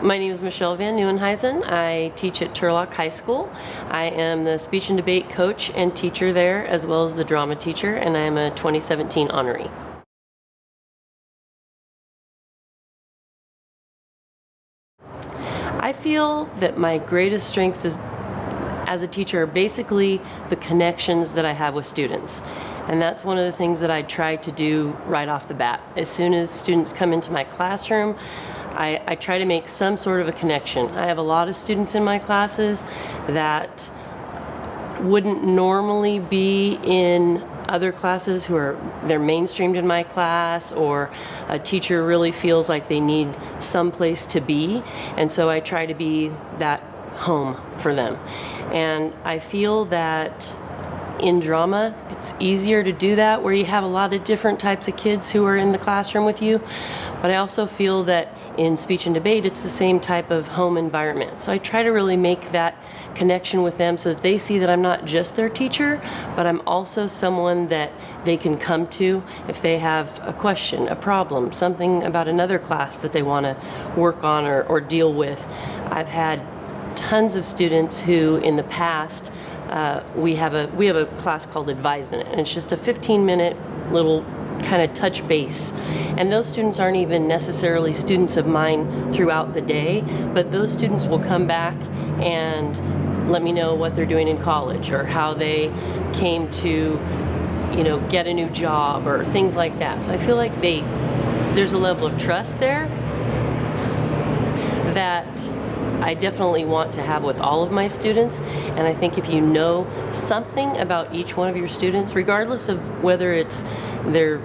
My name is Michele VanNieuwenhuyzen. I teach at Turlock High School. I am the speech and debate coach and teacher there, as well as the drama teacher, and I am a 2017 honoree. I feel that my greatest strengths as a teacher are basically the connections that I have with students. And that's one of the things that I try to do right off the bat. As soon as students come into my classroom, I try to make some sort of a connection. I have a lot of students in my classes that wouldn't normally be in other classes they're mainstreamed in my class, or a teacher really feels like they need some place to be, and so I try to be that home for them. And I feel that in drama, it's easier to do that where you have a lot of different types of kids who are in the classroom with you. But I also feel that in speech and debate, it's the same type of home environment. So I try to really make that connection with them so that they see that I'm not just their teacher, but I'm also someone that they can come to if they have a question, a problem, something about another class that they want to work on or deal with. I've had tons of students who in the past, we have a class called advisement, and it's just a 15-minute little kind of touch base. And those students aren't even necessarily students of mine throughout the day, but those students will come back and let me know what they're doing in college or how they came to, get a new job or things like that. So I feel like there's a level of trust there that I definitely want to have with all of my students. And I think if you know something about each one of your students, regardless of whether it's their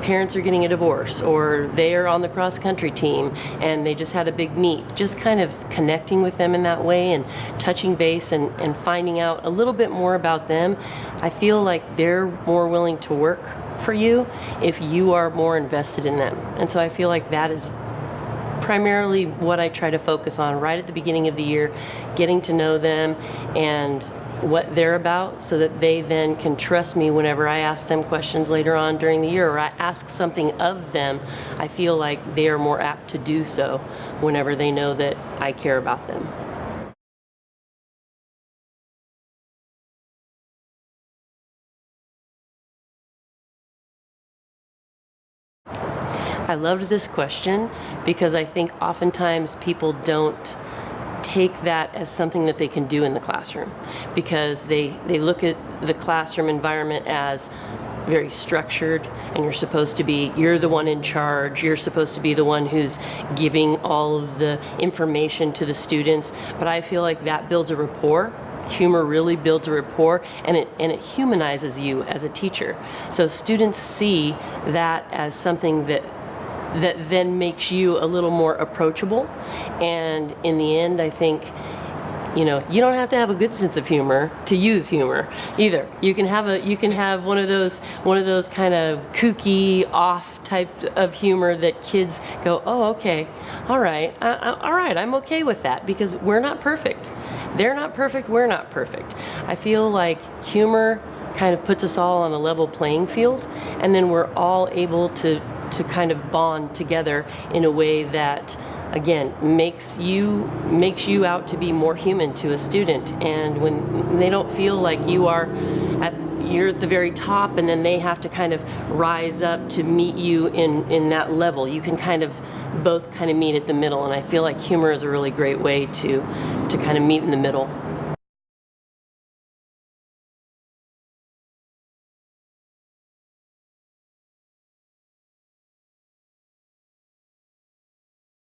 parents are getting a divorce or they are on the cross-country team and they just had a big meet, just kind of connecting with them in that way and touching base and finding out a little bit more about them, I feel like they're more willing to work for you if you are more invested in them. And so I feel like that is primarily what I try to focus on right at the beginning of the year, getting to know them and what they're about so that they then can trust me whenever I ask them questions later on during the year or I ask something of them. I feel like they are more apt to do so whenever they know that I care about them. I loved this question because I think oftentimes people don't take that as something that they can do in the classroom, because they look at the classroom environment as very structured, and you're the one in charge, you're supposed to be the one who's giving all of the information to the students. But I feel like that builds a rapport. Humor really builds a rapport, and it humanizes you as a teacher. So students see that as something that then makes you a little more approachable. And in the end, I think, you don't have to have a good sense of humor to use humor either. You can have one of those kind of kooky, off type of humor that kids go, oh, okay, all right, I'm okay with that, because we're not perfect. They're not perfect, we're not perfect. I feel like humor kind of puts us all on a level playing field, and then we're all able to kind of bond together in a way that, again, makes you out to be more human to a student. And when they don't feel like you're at the very top and then they have to kind of rise up to meet you in that level, you can both meet at the middle. And I feel like humor is a really great way to kind of meet in the middle.